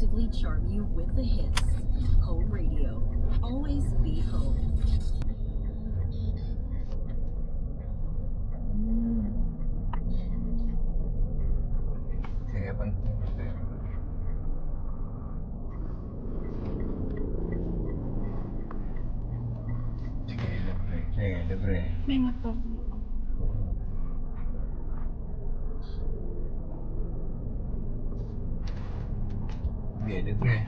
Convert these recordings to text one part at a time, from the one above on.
actively charm you with the hits. Home Radio. Always be home. Sige, bang. Sige, libre. Sige, libre. May motor. Sige, libre.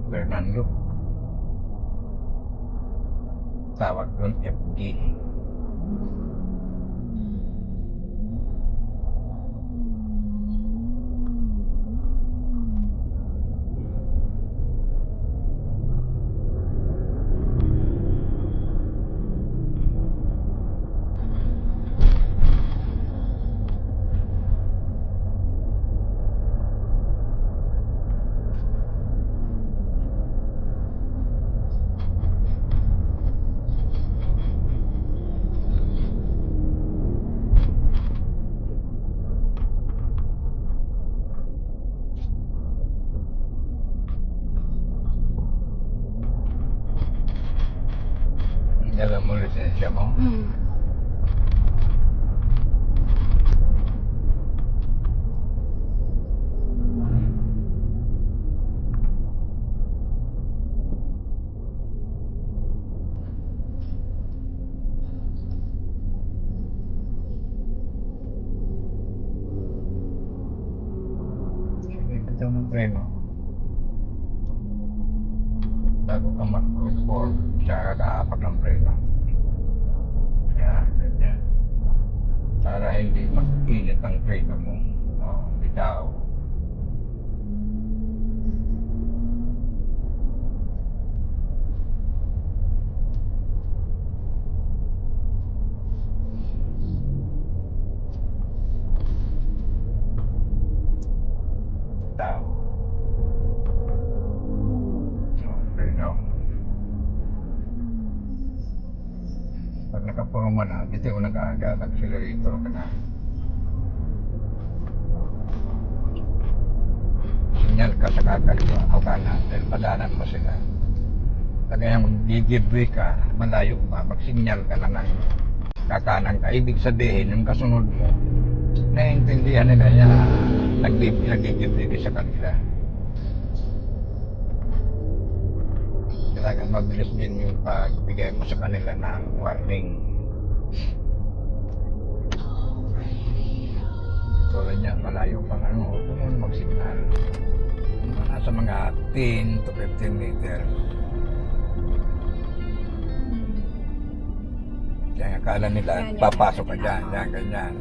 Fernando. Tawag doon, FG. Alam mo lisensya mo? Sige, bitaw ng preno. Bago ka mag-conform, tsaka kaapak ng preno. Yan, ganyan. Para hindi mag-init ang preno mo. Bitaw. Bitaw. Preno. Pag nakapurma na, bitaw nag-aaga, accelerator ka na. Sinyal ka sa kakaliwa o kanan dahil padanan mo sila. Kaya mag-give-way ka, malayo pa, mag-sinyal ka na ng kakanan ka. Ibig sabihin, yung kasunod mo, naiintindihan nila yan, nag-give-way ka sa kanila. Kailangan mabilis din yung pagbigay mo sa kanila ng warning. Tulad niya, malayo pang huwag mo mag-signal. Nasa mga 10 to 15 meters. Kaya akala nila, papasok ka dyan, ganyan.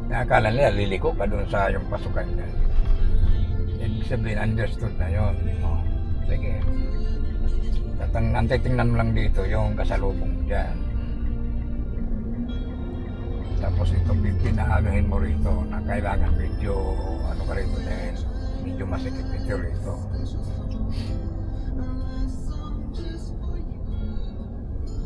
Kaya akala nila, liliko ka doon sa yung pasukan niya. Ibig sabihin, understood na yun. Sige. Antitingnan mo lang dito yung kasalubong dyan. Tapos ito, pinaanuhin mo rito na kailangan medyo, ano ka rito dahil medyo masikip ito rito.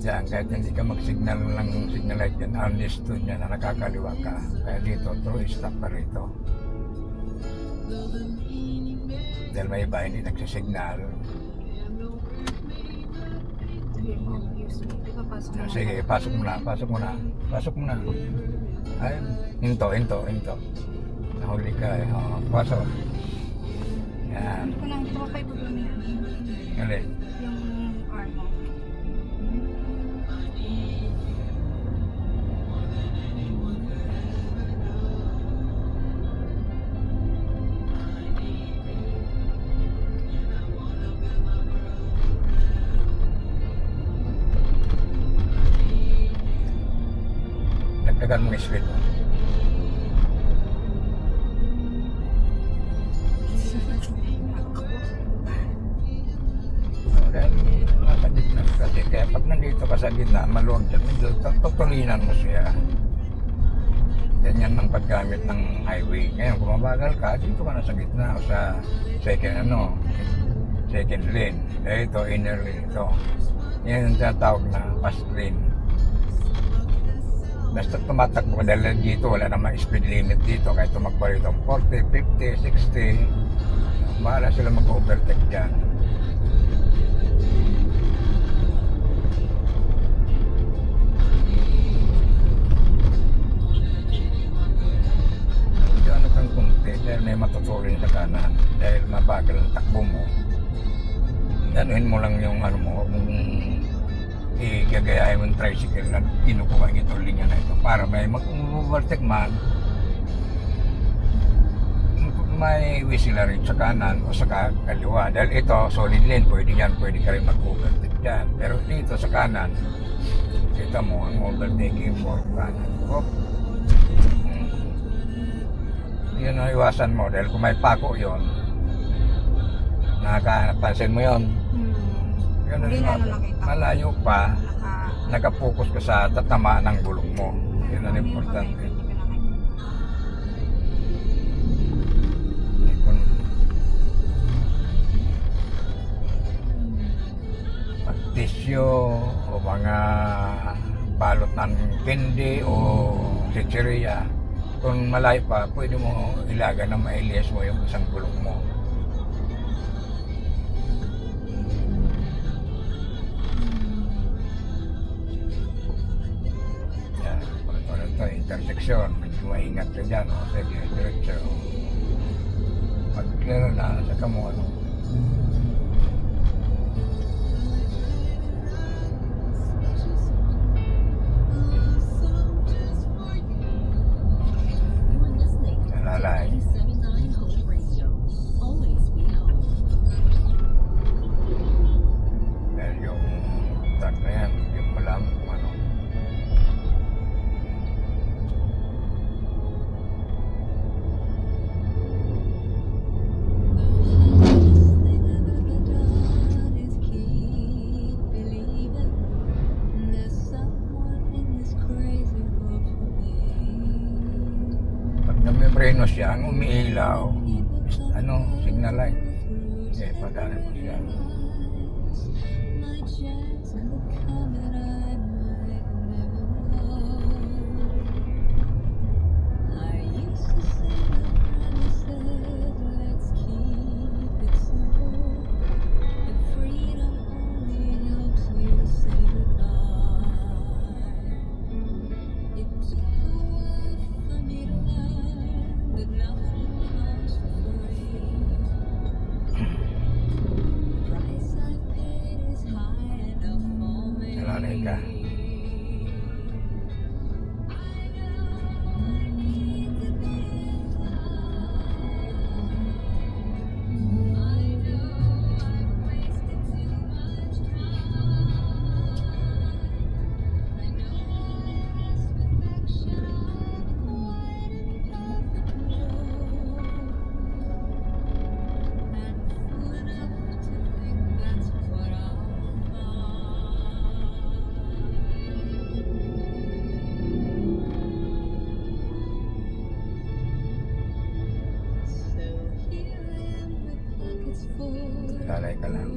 Diyan, kahit hindi ka mag-signal lang signal light dyan, understood niya na nakakaliwa ka. Kaya dito, true stop ka rito. Dahil may iba hindi nagsisignal. Sige, pasok mo na. Ay, hinto. Nahuli ka eh. Pasok. Yan. Hindi ko lang tumapay po doon yan. Alin? Yung arm mo. Dagdagan mo speed mo. Dahil sa gitna kasi. Kaya pag nandito ka sa gitna, maluwag dyan, medyo tutulinan mo siya. Ganyan ang paggamit ng highway. Ngayon, kung mabagal ka, dito ka na sa gitna o sa second lane. Dahil ito, inner lane ito. Yan ang tinatawag na fast lane. Basta tumatakbo dahil dito, wala namang speed limit dito. Kahit tumakbo rito 40, 50, 60, bahala sila mag-overtake dyan. Ano kang kumpi dahil may matutulin sa kanan dahil mabagal ang takbo mo, ganuhin mo lang yung ano mo, kung igagayahin mo yung tricycle na kinukuha itong linya na ito para may mag-overtake man, may whistle rin sa kanan o sa kaliwa. Dahil ito solid lane, pwede ka rin mag-overtake dyan. Pero dito sa kanan, kita mo ang overtaking for kanan. Yun ang iwasan mo dahil kung may pako yun, nakakapansin mo yun. Yun ang Hindi na iwasan. nakita. Malayo pa, nakapokus ka sa tatama ng gulong mo. Yun ang importante. Tisyo o mga balot ng candy o chicheria. Kung malayo pa, pwede mo ilaga na mailias mo yung isang gulong mo. Yan. Pag ito, intersection, medyo maingat ka dyan. O, sige, diretso. Pag clear na, saka mo ano. You're listening to Nalalay. 97.9 Home Radio. Always be home. Dahil yung tag na yan, hindi mo alam kung ano. Pag namibreno siya, ang umiilaw, ano, signal light. Eh, pagkanan mo siya. Nalalay ka. Lalay ka lang.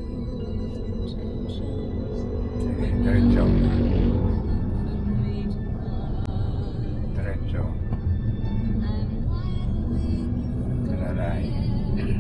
Sige, diretso. Diretso. Lalay. Sige.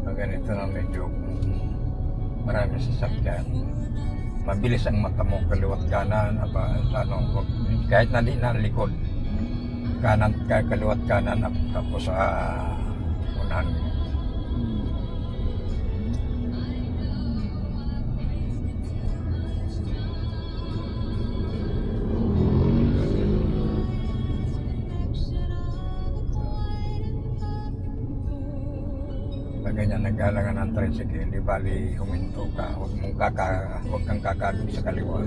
Pag ganito na medyo marami sasakyan, mabilis ang mata mo kaliwat kanan, ano, kahit na di na likod, kanan, kaliwat kanan, tapos sa unahan mo. ganyan naghalangan ng tricycle, di bali huminto ka, huwag kang kakagod sa kaliwa.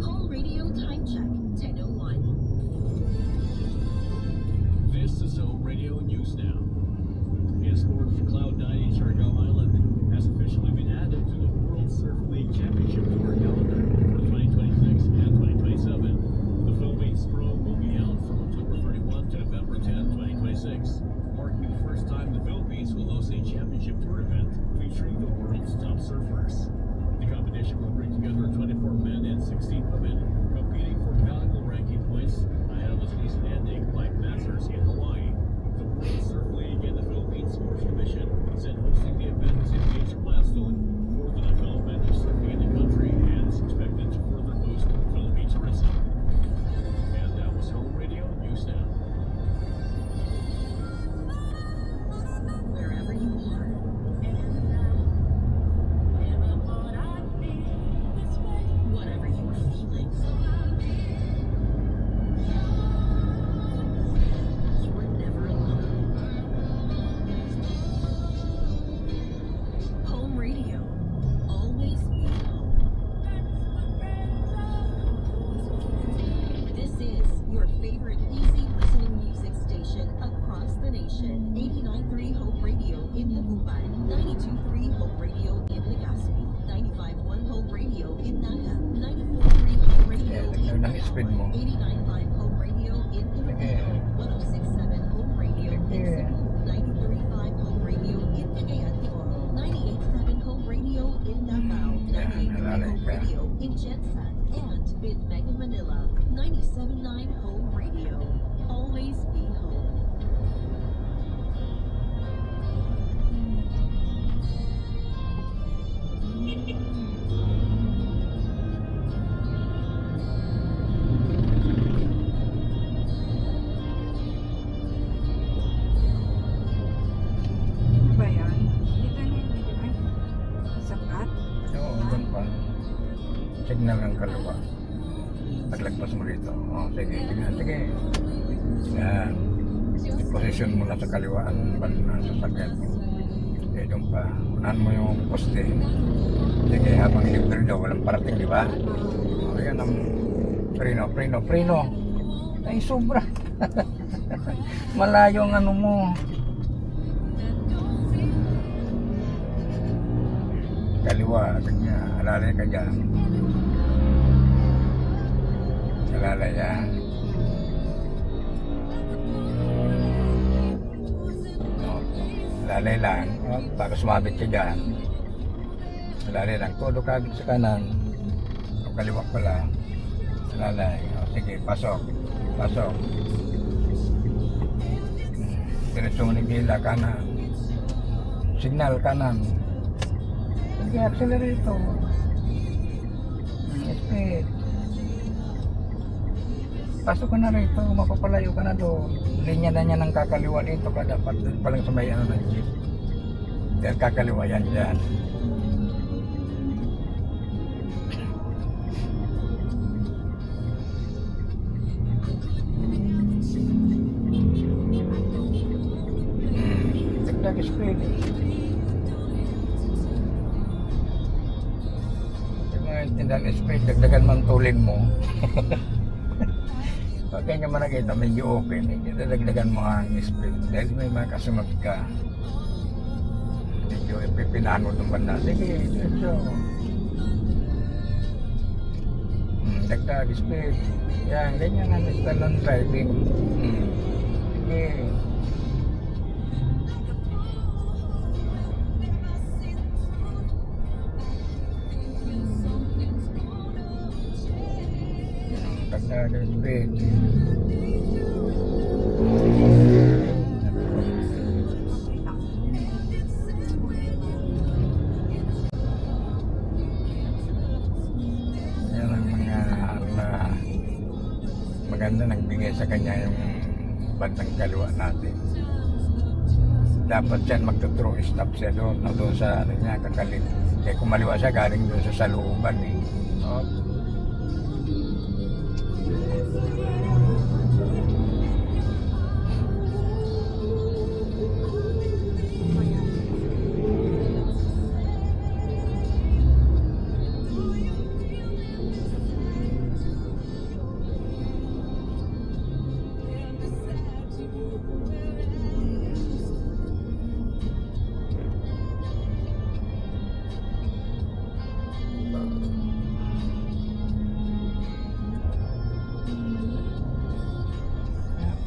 Home radio time check, 10:01. This is Home Radio News Now. A sport of Cloud 9 in Siargao Island has officially been added to the World Surf League Championship Tour calendar for 2026 and 2027. The Philippines Pro will be held from October 31 to November 10, 2026, marking the first time the Philippines will host a championship tour event featuring the world's top surfers. The competition will bring together 24 men and 16 women, competing for valuable ranking points ahead of the season ending like Masters in Hawaii. The World Surf League and the Philippine Sports Commission said hosting the event is a major milestone for the development of surfing in the country and is expected to further boost Philippine tourism. And that was Home Radio News Now. Wherever you are, whatever you are feeling, you are never alone. Home radio, always be home. This is your favorite easy listening music station across the nation. 89.3 Hope Radio in Taguban, 92.3 Hope Radio in Legazpi, 95.1 Hope Radio in Naga, 94.3 Hope Radio Kaya in ng speed mo. 89.5 Hope Radio in Iloilo, 106.7 Hope Radio in Cebu, 93.5 Hope Radio in Cagayan de Oro, 98.7 Hope Radio in Davao, 98.3 Hope Radio in Jensen, and in Mega Manila, 97.9 Home Radio. Always be home. Ba yan? Dito na yun, di ba? Sapat? Oo, doon pa. Signal ng kaliwa. Paglagpas mo rito. Oh, sige, sige, sige. Yan. I-position mo na sa kaliwa ang sasakyan mo. Okay, doon pa. Unahan mo yung poste. Sige, habang libre daw, walang parating, di ba? O, yan ang preno. Ay, sobra. Malayo ang ano mo. Kaliwa, kanya, alalay ka dyan. Alalay yan. Alalay lang, para sumabit ka dyan. Alalay lang, todo kagad sa kanan. O kaliwa pala. Alalay, o sige, pasok. Diretso mo ni Gila, kanan. Signal, kanan. Sige, accelerator. Speed. Pasok ka na rito, mapapalayo ka na doon. Linya na niya ng kakaliwa dito ka dapat doon pa lang sa may ano ng jeep. Dahil kakaliwa yan dyan. Dagdag speed. Yung mga tindahan speed, dagdagan man tulin mo. Pag kanya mo nakita, medyo open, dadagdagan mo ang speed. Dahil may mga kasunod ka. Medyo ipipinahan mo itong banda. Sige, diretso. Dagdag speed. Yan, ganyan ang style ng driving. Sige. Dagdag speed. Yan ang mga maganda nagbigay sa kanya yung bandang kaliwa natin. Dapat yan magto-throw stop siya doon, no, doon sa ano niya, kakalit. Kaya kumaliwa siya galing doon sa saluban eh. Oh.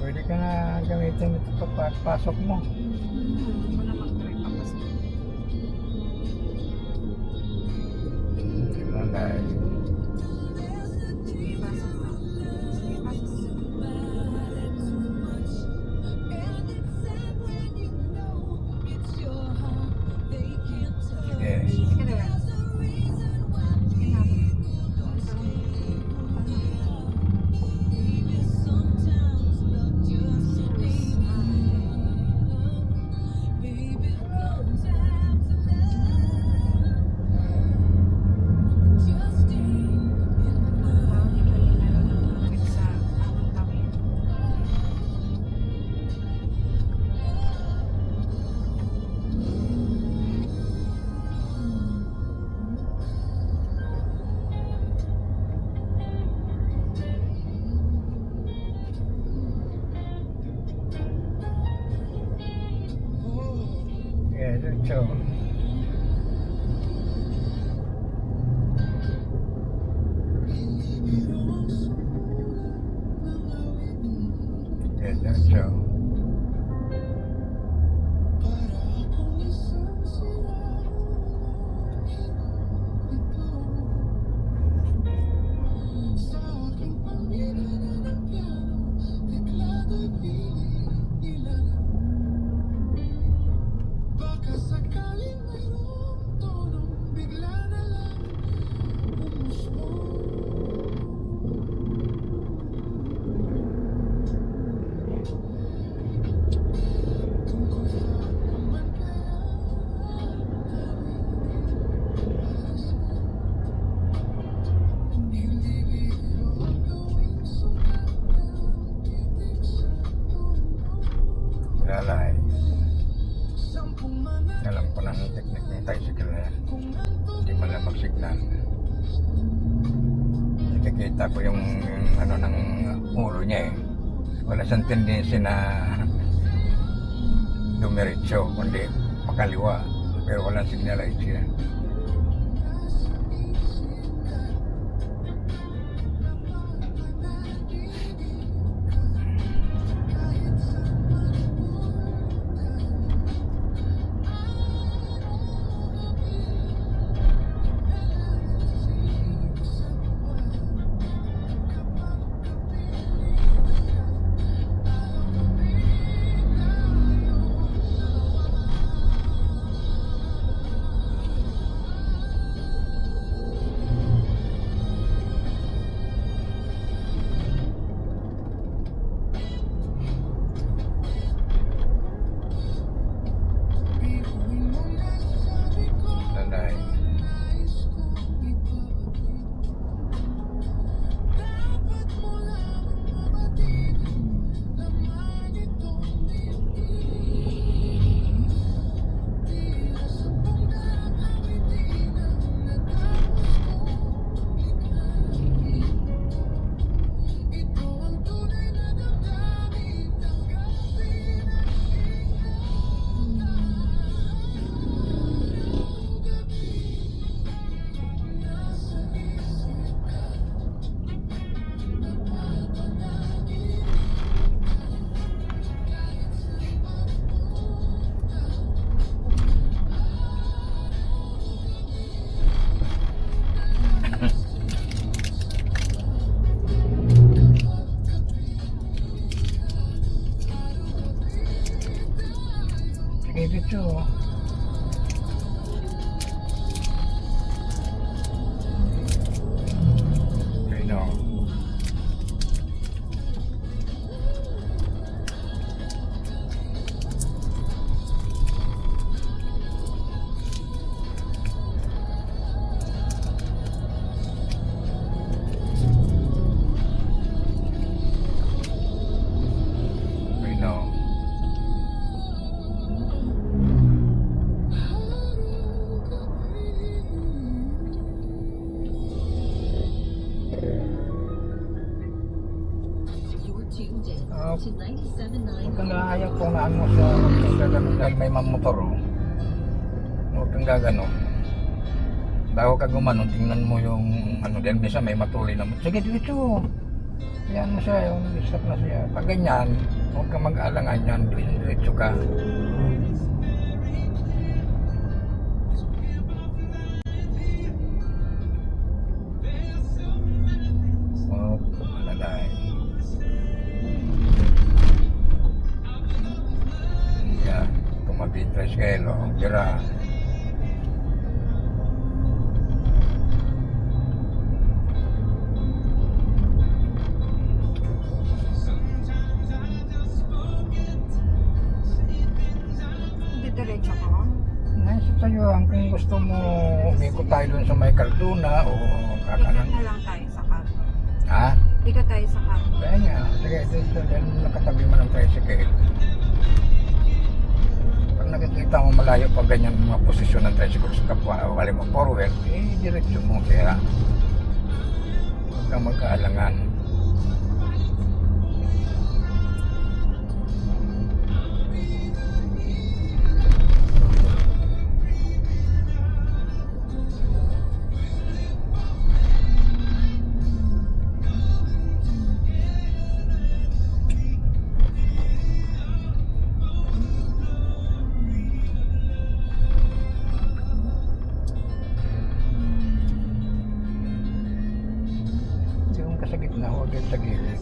Pwede ka na gamitin ito pagpasok mo. Hindi ko na mag-try papasok. Wala eh. Sige, pasok na. Sige, pasok. Sige. Sige na lang. Sige na. Sige, diretso. Sige, diretso. Lalay. Alam ko na ang technique ng tricycle na yan. Hindi man lang mag-signal. Nakikita ko yung ano ng ulo niya eh. Wala siyang tendency na dumiretso, kundi makaliwa. Pero walang signal light siya. to 97.9. Huwag kang ayaw kung naano sa gaganon dahil may mamotor oh. Huwag kang gaganon. Bago ka gumanon, tingnan mo yung ano din, bisa may matuloy na mo. Sige, dito. Yan mo siya, yung stop na siya. Pag ganyan, huwag kang mag-alangan yan, diretso ka. Oh, malalay. Yan, tumabi 3 kilo, tira. Diretso ko. Nasa tayo, kung gusto mo umikot tayo dun sa may Cardona o Ikot kakanan. na lang tayo sa kanto. Ha? Ikot tayo sa kanto. Kaya nga, sige, dun nakatabi mo ng tricycle. Pag nakikita mo malayo pa ganyan mga posisyon ng tricycle sa kapwa, wali mo forward, diretso mo kaya huwag kang magkaalangan. Yung sa gitna, huwag yun sa gilid.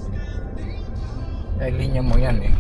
Dahil linya mo yan eh.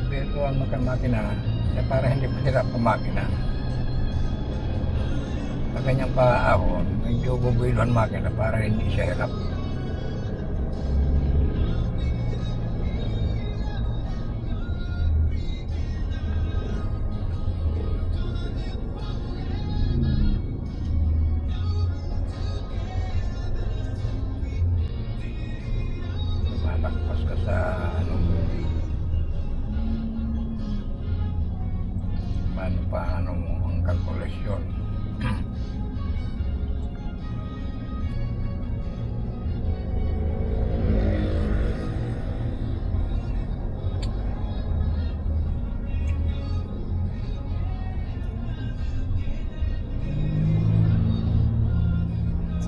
Biruan mo kang makina na para hindi mahirap ang makina. Pag ganyan pa ahon, medyo bubuiluan makina para hindi siya hirap. Malakpas ka sa ano, paano mo ang kalkulasyon.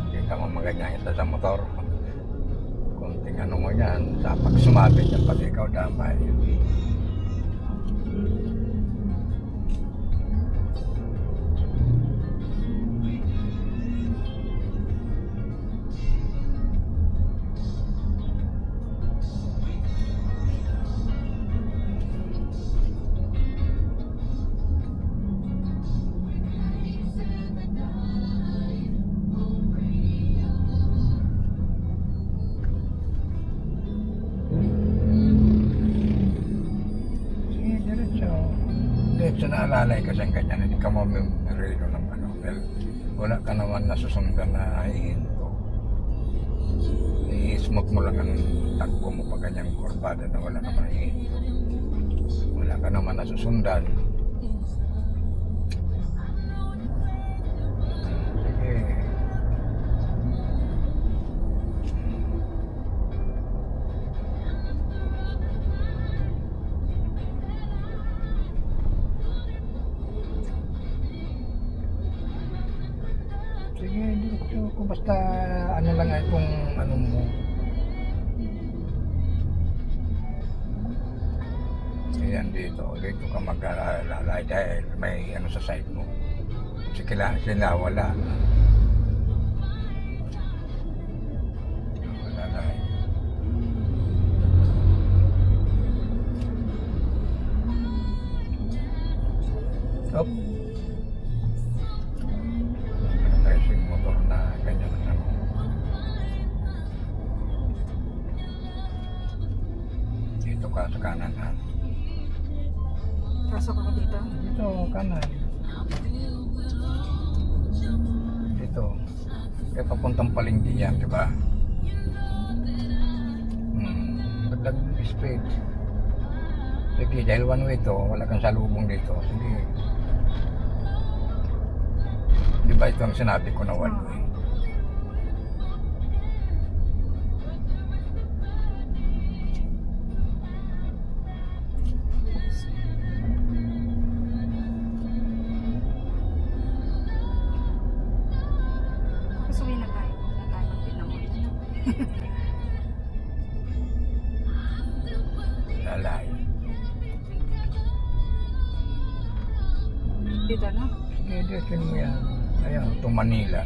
Hindi ka mo maganyan sa motor. Kunting ano mo yan, sa pag sumabit yan, pati ikaw damay. Diretso na alalay ka siyang ganyan, hindi ka mo memoryado ng ano, well, wala ka naman nasusundan na hihinto. I-smooth mo lang ang takbo mo pag ganyang kurbada na wala naman hihinto. Wala ka naman nasusundan. Sige. Basta ano lang itong ano mo. Ayan dito ka mag-alalay dahil may ano sa side mo. Sila wala. Alalay. Op. Tracing motor na ganyan ang ano. Dito ka sa kanan ha. Pasok ako dito. Dito kanan. Dito. Kaya papuntang Palengke yan, di ba? Dagdag speed. Sige, dahil one way to, wala kang salubong dito. Sige. Di ba ito ang sinabi ko na one way? Pasuwi na tayo. Huwag na tayo magpinamon. Lalay. Dito na. Sige, dito mo yan. Ayan, ito Manila.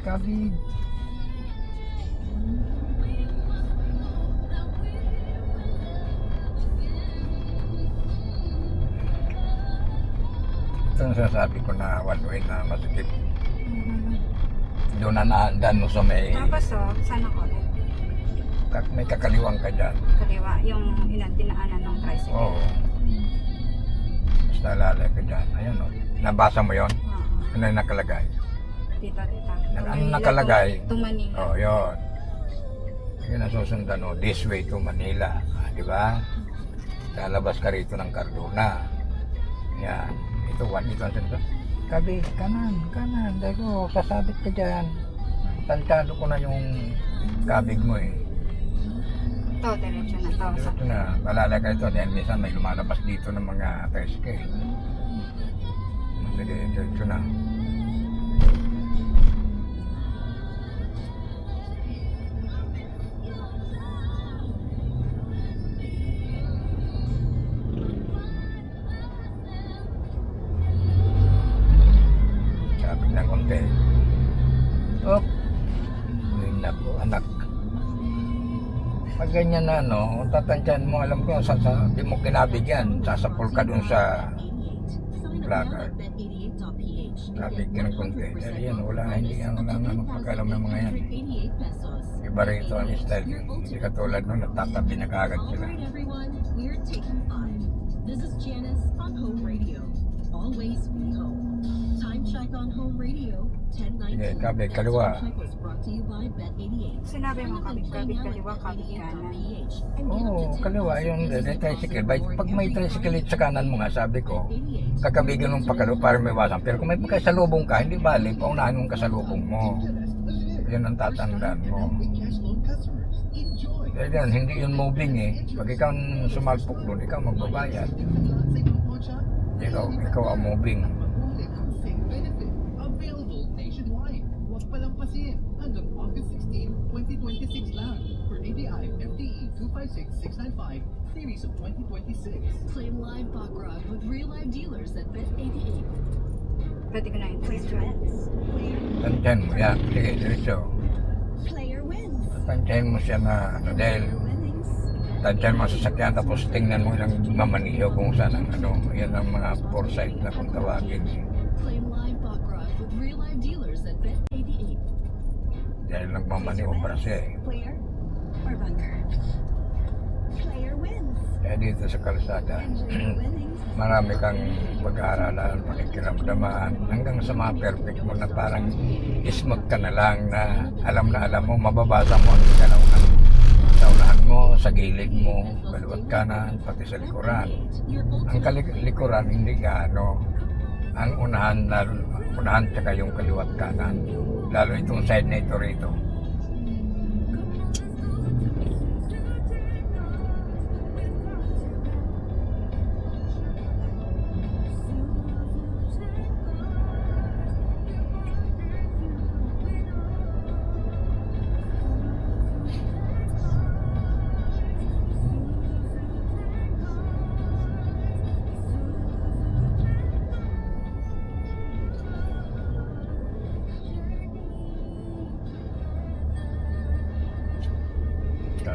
Kabig. Ito ang sasabi ko na one way na masikip. Doon na naandan mo sa may, Tapos saan ako ulit? may kakaliwang ka dyan. Kaliwa, yung dinaanan ng tricycle. Oo. Basta lalay ka dyan. Ayan o. Nabasa mo yon? Oo. Ano yung nakalagay? Dito. Ano nakalagay? To Manila. Oh, yun. Yun ang susundan o. This way to Manila. Di ba? Lalabas ka rito ng Cardona. Yan. Ito ang sunod. Kabi, kanan. Dahil ko, sasabit ka dyan. Tantado ko na yung kabig mo eh. Ito, diretso na to. Ito na, malalay ka ito. Dahil minsan may lumalabas dito ng mga tricycle. Sige, diretso na. Sabi ng konti. Op! Ayun na po, anak. Pag ganyan na, no, tatansyan mo, alam ko, di mo kinabigyan, sasapol ka dun sa placard. Kabig ka ng konti. Dahil yan, hindi yan, wala nga pagkalam ng mga yan. Iba rito ang style. Hindi katulad nun, natatabi na kagad sila. Alright everyone, we're taking 5. This is Janice on Home Radio. Always be home. Time check on Home Radio, 10:19. Sige, kabig, kaliwa. Time check was brought to you by Bet88. Sinabi mo kabig kaliwa, kabig kanan. Oo, kaliwa yung tricycle. Pag may tricycle sa kanan mo nga, sabi ko, kakabigan mong pakalo para may wasan. Pero kung may kasalubong ka, hindi bali, paunahan mong kasalubong mo. Yun ang tatandaan mo. Dahil yan, hindi yun moving eh. Pag ikaw sumalpok doon, ikaw magbabayad. Ikaw ang moving. Available nationwide. Huwag palampasin hanggang August 16, 2026 lang for ADI FTE 256695 series of 2026. Claim live Baccarat with real live dealers at Bet88. Pwede ko na yung place Tansyan mo yan. Sige, diretso. Player wins. Tansyan mo siya na, dahil Winnings. tansyan mo sa sasakyan tapos tingnan mo ilang mamaniyo kung saan ang yan ang mga foresight na kung tawagin. Claim live Baccarat with real live dealers at Bet88. Dahil nagmamaniyo para siya eh. Player or bunker? Player wins. Kaya dito sa kalsada, Winnings. marami kang pag-aaralan, pakikiramdaman, hanggang sa mga perfect mo na parang ismag ka na lang na alam mo, mababasa mo ang kalaunan. Sa unahan mo, sa gilid mo, baliwat kanan, pati sa likuran. Ang likuran hindi gaano. Ang unahan tsaka yung kaliwat kanan. Lalo itong side na ito rito.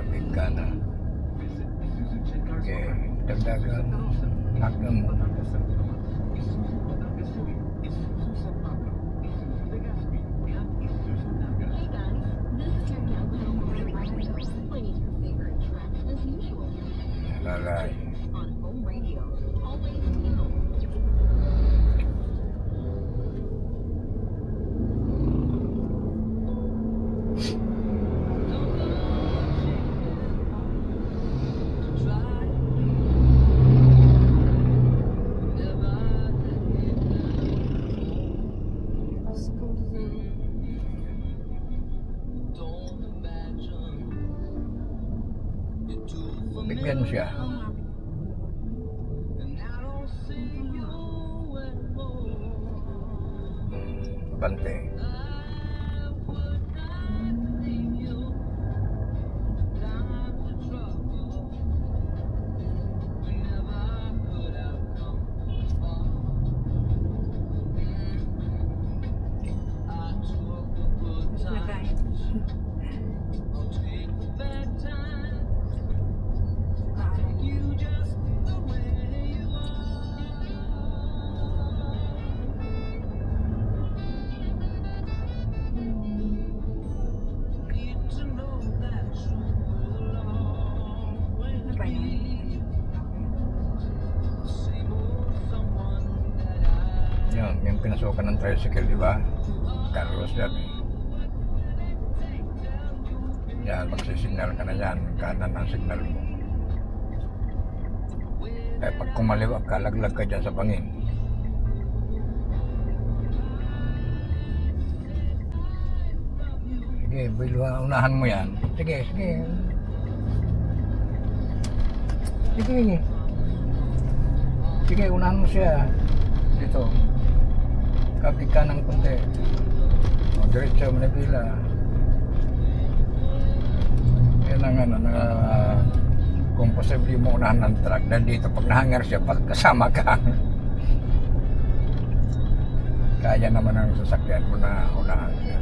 Big ka na. Okay, dagdagan. Hanggang mo. Hey guys, this is your downtown radio. Playing your favorite tracks as usual. Lalay. On home radio. Always be home. School zone. Bigyan siya. Oo nga. Bante. Nakain. Ano ba yun? Yun, yung pinasukan ng tricycle, di ba? Carlos yan. Yan, magsisignal ka na yan. Kanan ang signal mo. Kaya pag kumaliwag ka, laglag ka dyan sa bangin. Sige, bilwa, unahan mo yan. Sige, sige. Sige. Sige, unahan mo siya. Dito. Kabig ka ng kunti. O, diretso, Manila. Yan ang ano, na kung posible mo unahan ng truck. Dahil dito, pag nahangar siya, pagkasama ka. Kaya naman ang sasakyan mo na unahan siya.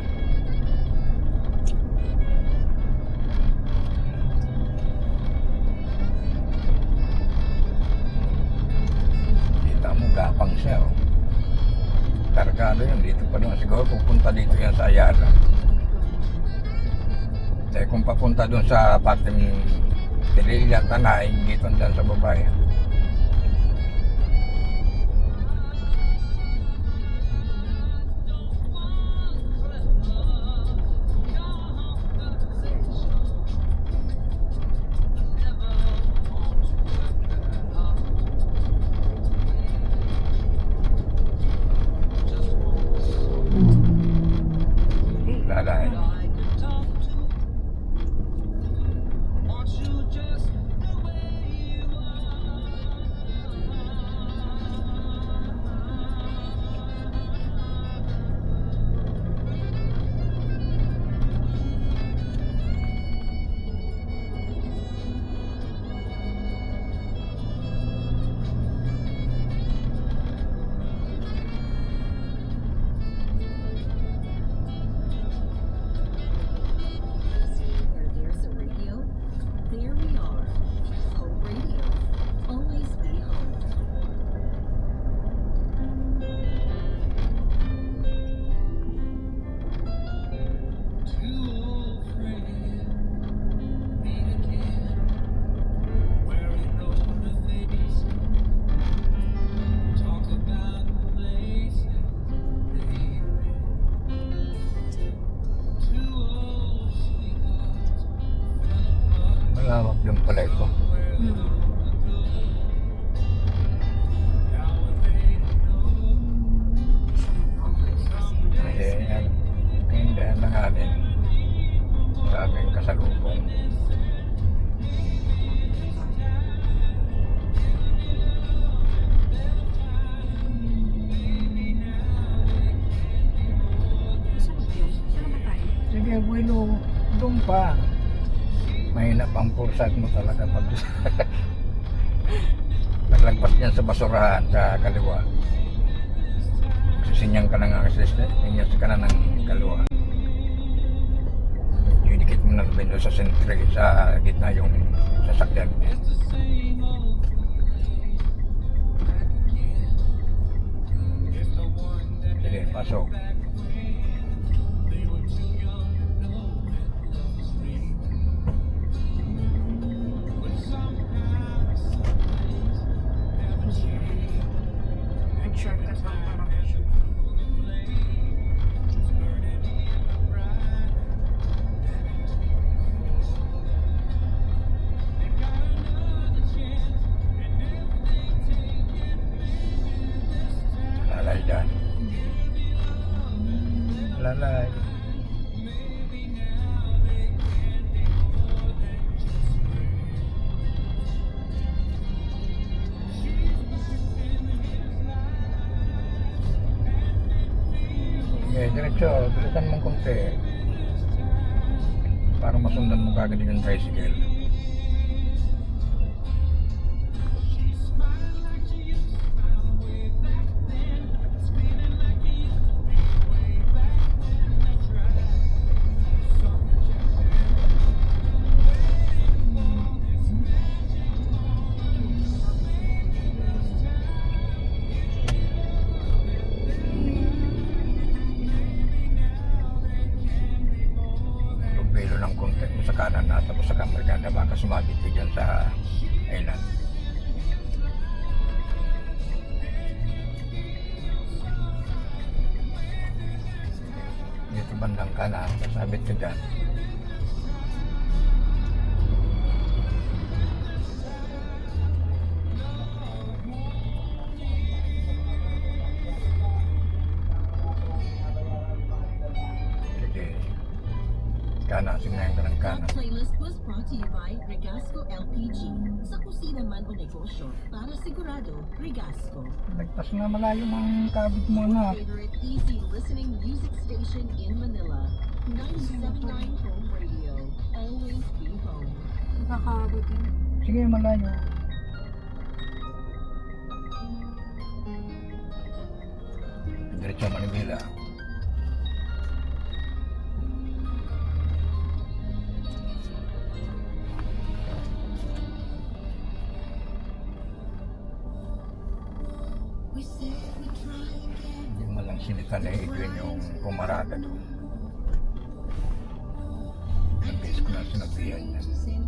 Kita mo, gapang siya. Oh. Kargado yun, dito pa doon. Siguro pupunta dito yan sa Ayala. Dahil kung papunta doon sa pating Pililla, Tanay, dito dyan sa babae. Lalay. Where there's a radio, there we are. Home radio. Always be home. Malawak din pala ito. Kasi yan, kaindahan na nga din sa aming kasalubong. Saan yun? Saan ba tayo? Sige, Abuelo, doon pa. Mahina pang pursat mo talaga pag naglagpas niyan sa basurahan sa kaliwa. Sisinyang ka na nga kasi sinyas ka na ng kaliwa. Didikit mo ng doon sa sentry, sa gitna yung sasakyan. Sige, pasok. Nag-shortcut lang parang. Lalay dyan. Lalay. Okay, diretso. Bilisan mong konti. Para masundan mo kagad yung tricycle. Belo ng konti mo sa kanan na tapos sa kamerganda baka sumabit ka dyan sa island. Dito bandang kanan, sasabit ka dyan. Kanan, signahin ka ng Our kanan. playlist was brought to you by Regasco LPG. Sa kusina man o negosyo, para sigurado, Regasco. Nagpas na malayo ng kabit mo na. Favorite easy listening music station in Manila. 97.9 Home Radio. Always be home. Nakakabot yun. Sige, malayo. Diretso Manila. We said we try again. Hindi mo lang sinita na Edwin yung pumarada doon. Nag-base ko na sinabihan niya. Said